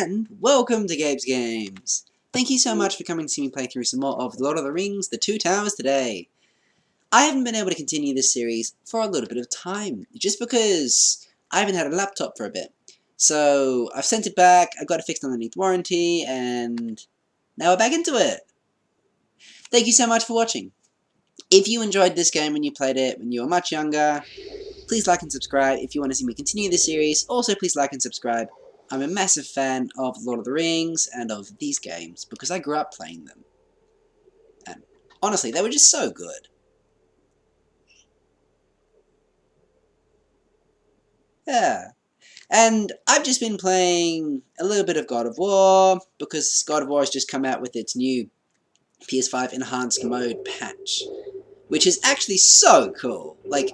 and welcome to Gabe's Games. Thank you so much for coming to see me play through some more of The Lord of the Rings, The Two Towers today. I haven't been able to continue this series for a little bit of time, just because I haven't had a laptop for a bit. So I've sent it back, I got it fixed underneath warranty, and now we're back into it. Thank you so much for watching. If you enjoyed this game when you played it when you were much younger, please like and subscribe if you want to see me continue this series. Also, please like and subscribe. I'm a massive fan of The Lord of the Rings and of these games because I grew up playing them. And honestly, they were just so good. Yeah. And I've just been playing a little bit of God of War because God of War has just come out with its new PS5 Enhanced Mode patch, which is actually so cool. Like,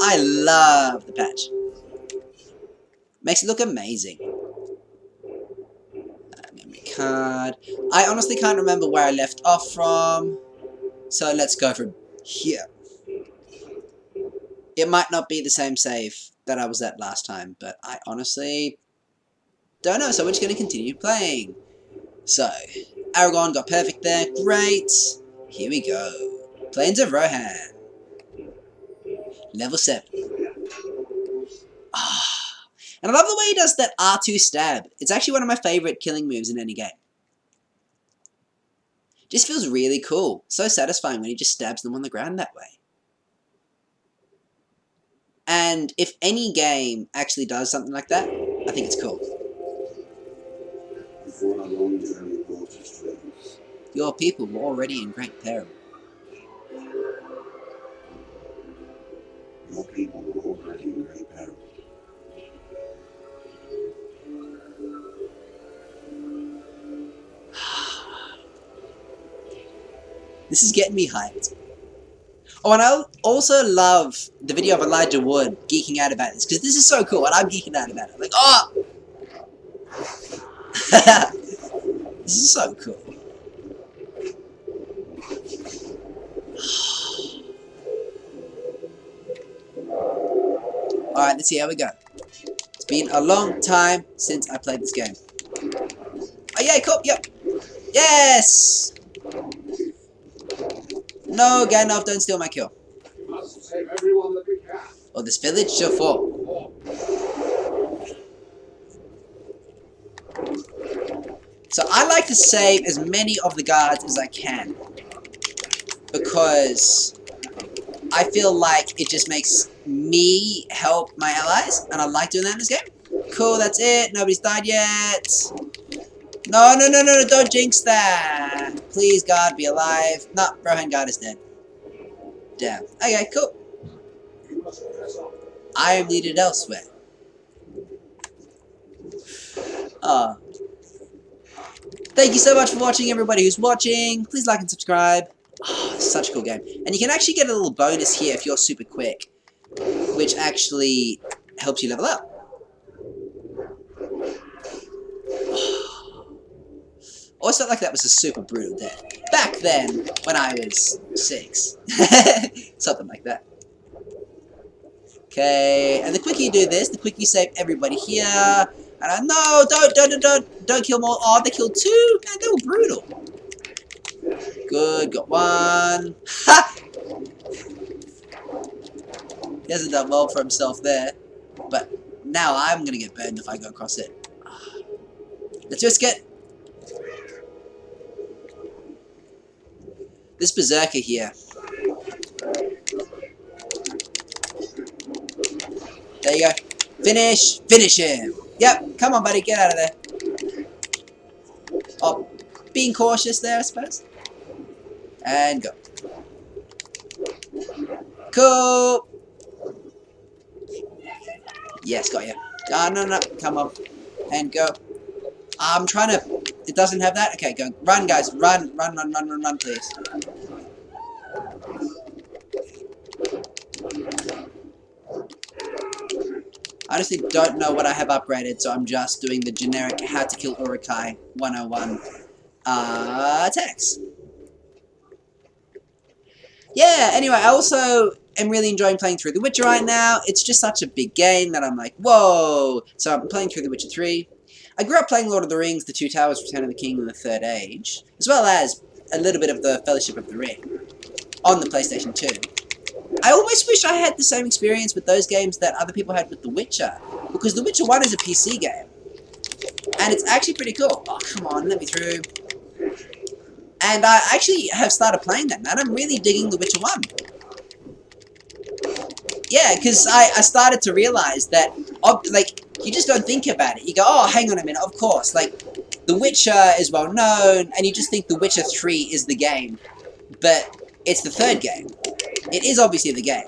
I love the patch. Makes it look amazing. Memory card. I honestly can't remember where I left off from, so let's go from here. It might not be the same save that I was at last time, but I honestly don't know, so we're just going to continue playing. So, Aragorn got perfect there. Great. Here we go. Plains of Rohan. Level 7. Ah. And I love the way he does that R2 stab. It's actually one of my favourite killing moves in any game. Just feels really cool. So satisfying when he just stabs them on the ground that way. And if any game actually does something like that, I think it's cool. Before our long journey brought us to this, Your people were already in great peril. your people were already in great peril. This is getting me hyped. Oh, and I also love the video of Elijah Wood geeking out about this, because this is so cool, and I'm geeking out about it. Like, oh! This is so cool. Alright, let's see how we go. It's been a long time since I played this game. Oh, yeah, cool, yep. Yes! No, Gandalf, don't steal my kill. We must save everyone that we can. Or this village shall fall. So I like to save as many of the guards as I can, because I feel like it just makes me help my allies, and I like doing that in this game. Cool, that's it. Nobody's died yet. No, no, no, no, no, don't jinx that. Please, God, be alive. No, Rohan God is dead. Damn. Okay, cool. We must press on. I am needed elsewhere. Thank you so much for watching, everybody who's watching. Please like and subscribe. Oh, such a cool game. And you can actually get a little bonus here if you're super quick, which actually helps you level up. Always felt like that was a super brutal death. Back then, when I was 6. Something like that. Okay, and the quicker you do this, the quicker you save everybody here. And no, don't kill more. Oh, they killed 2. Man, they were brutal. Good, got 1. Ha! He hasn't done well for himself there. But now I'm gonna get burned if I go across it. Let's risk it. This berserker here. There you go. Finish! Finish him! Yep, come on buddy, get out of there. Oh, being cautious there, I suppose. And go. Cool! Yes, got you. Ah, no, no, come on. And go. I'm trying to... It doesn't have that? Okay, go. Run, guys. Run, run, run, run, run, run, please. I honestly don't know what I have upgraded, so I'm just doing the generic How to Kill Uruk-hai 101 attacks. Yeah, anyway, I also am really enjoying playing through The Witcher right now. It's just such a big game that I'm like, whoa! So I'm playing through The Witcher 3. I grew up playing Lord of the Rings, The Two Towers, Return of the King, and The Third Age, as well as a little bit of the Fellowship of the Ring on the PlayStation 2. I almost wish I had the same experience with those games that other people had with The Witcher, because The Witcher 1 is a PC game, and it's actually pretty cool. Oh, come on, let me through. And I actually have started playing that, and I'm really digging The Witcher 1. Yeah, because I started to realize that, like, you just don't think about it. You go, oh, hang on a minute, of course. Like, The Witcher is well known, and you just think The Witcher 3 is the game. But it's the third game. It is obviously the game.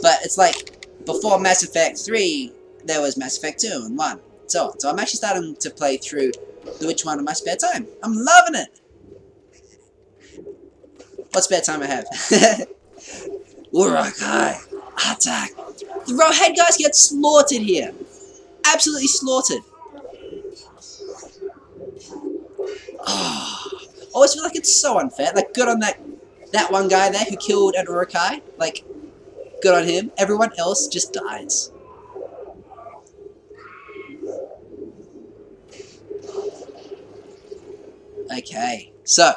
But it's like, before Mass Effect 3, there was Mass Effect 2 and 1. So on. So I'm actually starting to play through The Witcher 1 in my spare time. I'm loving it! What spare time I have? Urukai! Attack! The Rohan guys get slaughtered here! Absolutely slaughtered! Oh, I always feel like it's so unfair. Like, good on that one guy there who killed an Urukai. Like, good on him. Everyone else just dies. Okay, so.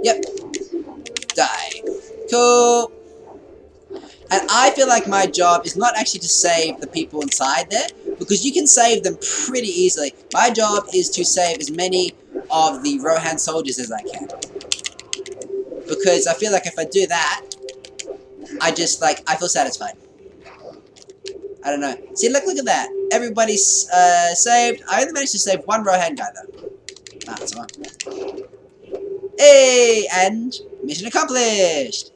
Yep. Die. Cool. And I feel like my job is not actually to save the people inside there, because you can save them pretty easily. My job is to save as many of the Rohan soldiers as I can. Because I feel like if I do that, I just, like, I feel satisfied. I don't know. See, look at that. Everybody's saved. I only managed to save one Rohan guy, though. Ah, that's all right. Hey! And mission accomplished!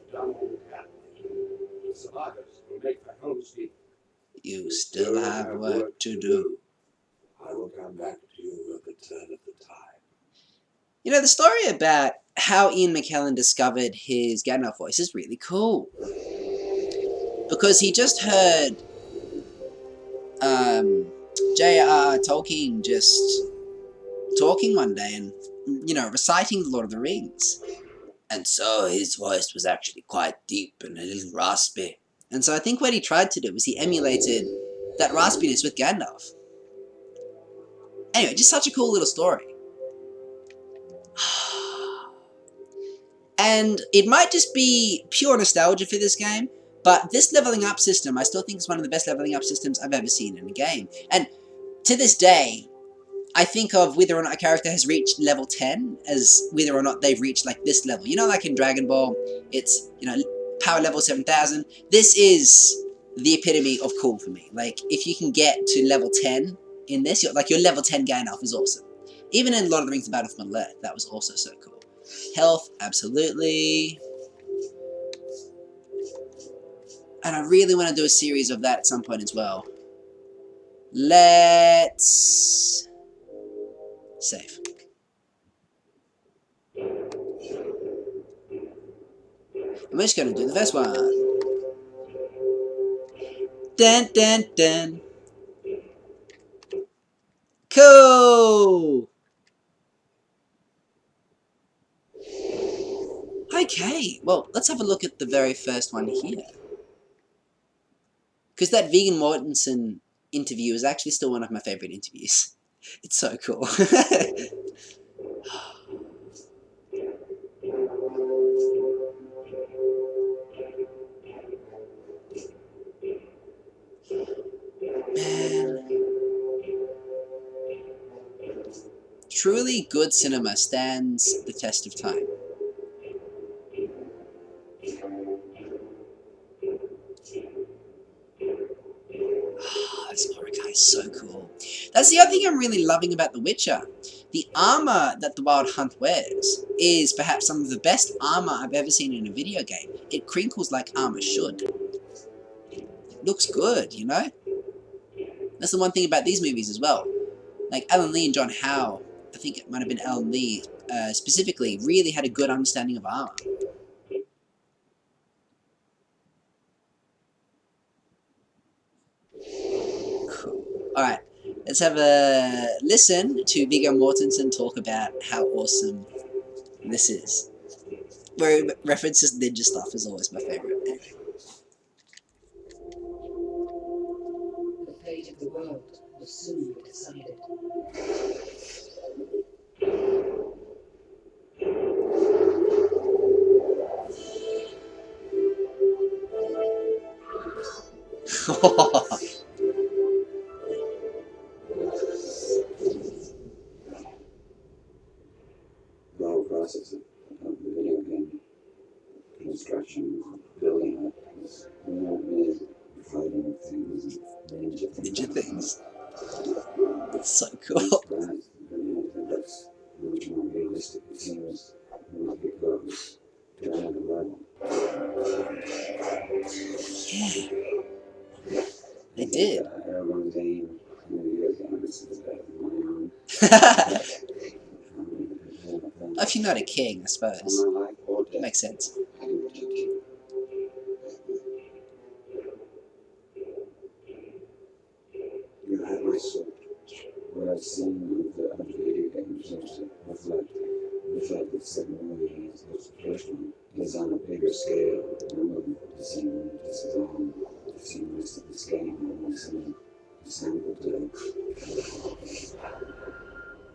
You still have work to do. I will come back to you at the turn of the tide. You know, the story about how Ian McKellen discovered his Gandalf voice is really cool. Because he just heard J.R.R. Tolkien just talking one day and, you know, reciting The Lord of the Rings. And so his voice was actually quite deep and a little raspy. And so I think what he tried to do was he emulated that raspiness with Gandalf. Anyway, just such a cool little story. And it might just be pure nostalgia for this game, but this leveling up system I still think is one of the best leveling up systems I've ever seen in a game. And to this day, I think of whether or not a character has reached level 10 as whether or not they've reached, like, this level. You know, like in Dragon Ball, it's, you know, power level 7,000. This is the epitome of cool for me. Like, if you can get to level 10 in this, your level 10 Gandalf is awesome. Even in Lord of the Rings: The Battle for Middle-earth, that was also so cool. Health, absolutely. And I really want to do a series of that at some point as well. Let's save. I'm just going to do the first one. Dun dun dun. Cool! Okay, well, let's have a look at the very first one here. Because that Viggo Mortensen interview is actually still one of my favourite interviews. It's so cool. Man. Truly good cinema stands the test of time. This horror guy is so cool. That's the other thing I'm really loving about The Witcher. The armor that the Wild Hunt wears is perhaps some of the best armor I've ever seen in a video game. It crinkles like armor should. It looks good, you know? That's the one thing about these movies as well. Like Alan Lee and John Howe, I think it might have been Alan Lee specifically, really had a good understanding of armor. Cool. Alright, let's have a listen to Viggo Mortensen talk about how awesome this is. Where he references ninja stuff is always my favourite. Anyway. of the world will soon be decided. The whole process of the video game construction, building it, is really fighting things, Ninja things. So I'm cool. surprised. That's much more realistic. It seems like it goes to another level. Yeah. They did. Everyone's aim in the video game is better than my own. If you're not a king, I suppose. On my life or death, Makes sense. I can protect you. You have my sword. What I've seen of the video game seems to reflect the fact that second movie is the first one is on a bigger scale. I'm looking forward to seeing this is all to see the rest of this game and some sample to it.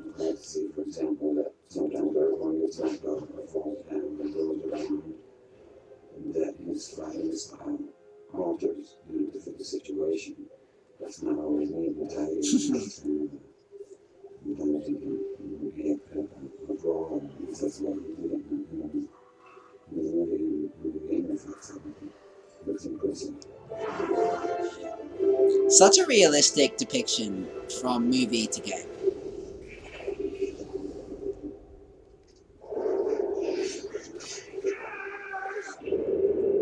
I'm glad to see, for example, that sometimes everyone gets knocked off or falls down and goes around, and that his fighting style alters to fit the situation. That's not always neat to tell you. Sometimes you can get a draw because that's what you the game reflects everything. Looks impressive. Such a realistic depiction from movie to game.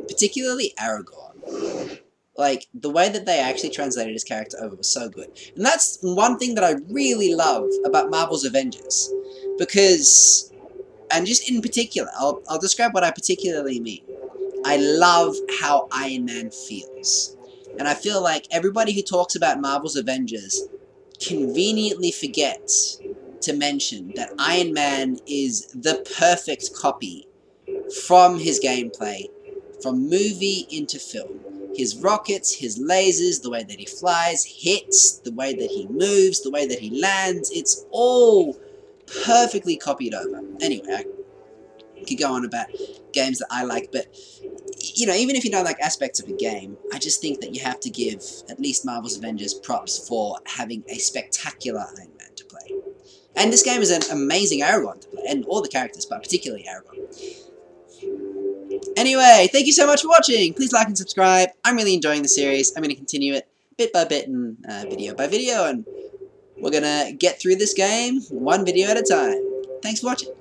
Particularly Aragorn. Like, the way that they actually translated his character over was so good. And that's one thing that I really love about Marvel's Avengers. Because, and just in particular, I'll describe what I particularly mean. I love how Iron Man feels. And I feel like everybody who talks about Marvel's Avengers conveniently forgets to mention that Iron Man is the perfect copy from his gameplay, from movie into film. His rockets, his lasers, the way that he flies, hits, the way that he moves, the way that he lands, it's all perfectly copied over. Anyway, I could go on about games that I like, but, you know, even if you don't like aspects of a game, I just think that you have to give at least Marvel's Avengers props for having a spectacular Iron Man to play. And this game is an amazing Aragorn to play, and all the characters, but particularly Aragorn. Anyway, thank you so much for watching. Please like and subscribe. I'm really enjoying the series. I'm going to continue it bit by bit and video by video, and we're going to get through this game one video at a time. Thanks for watching.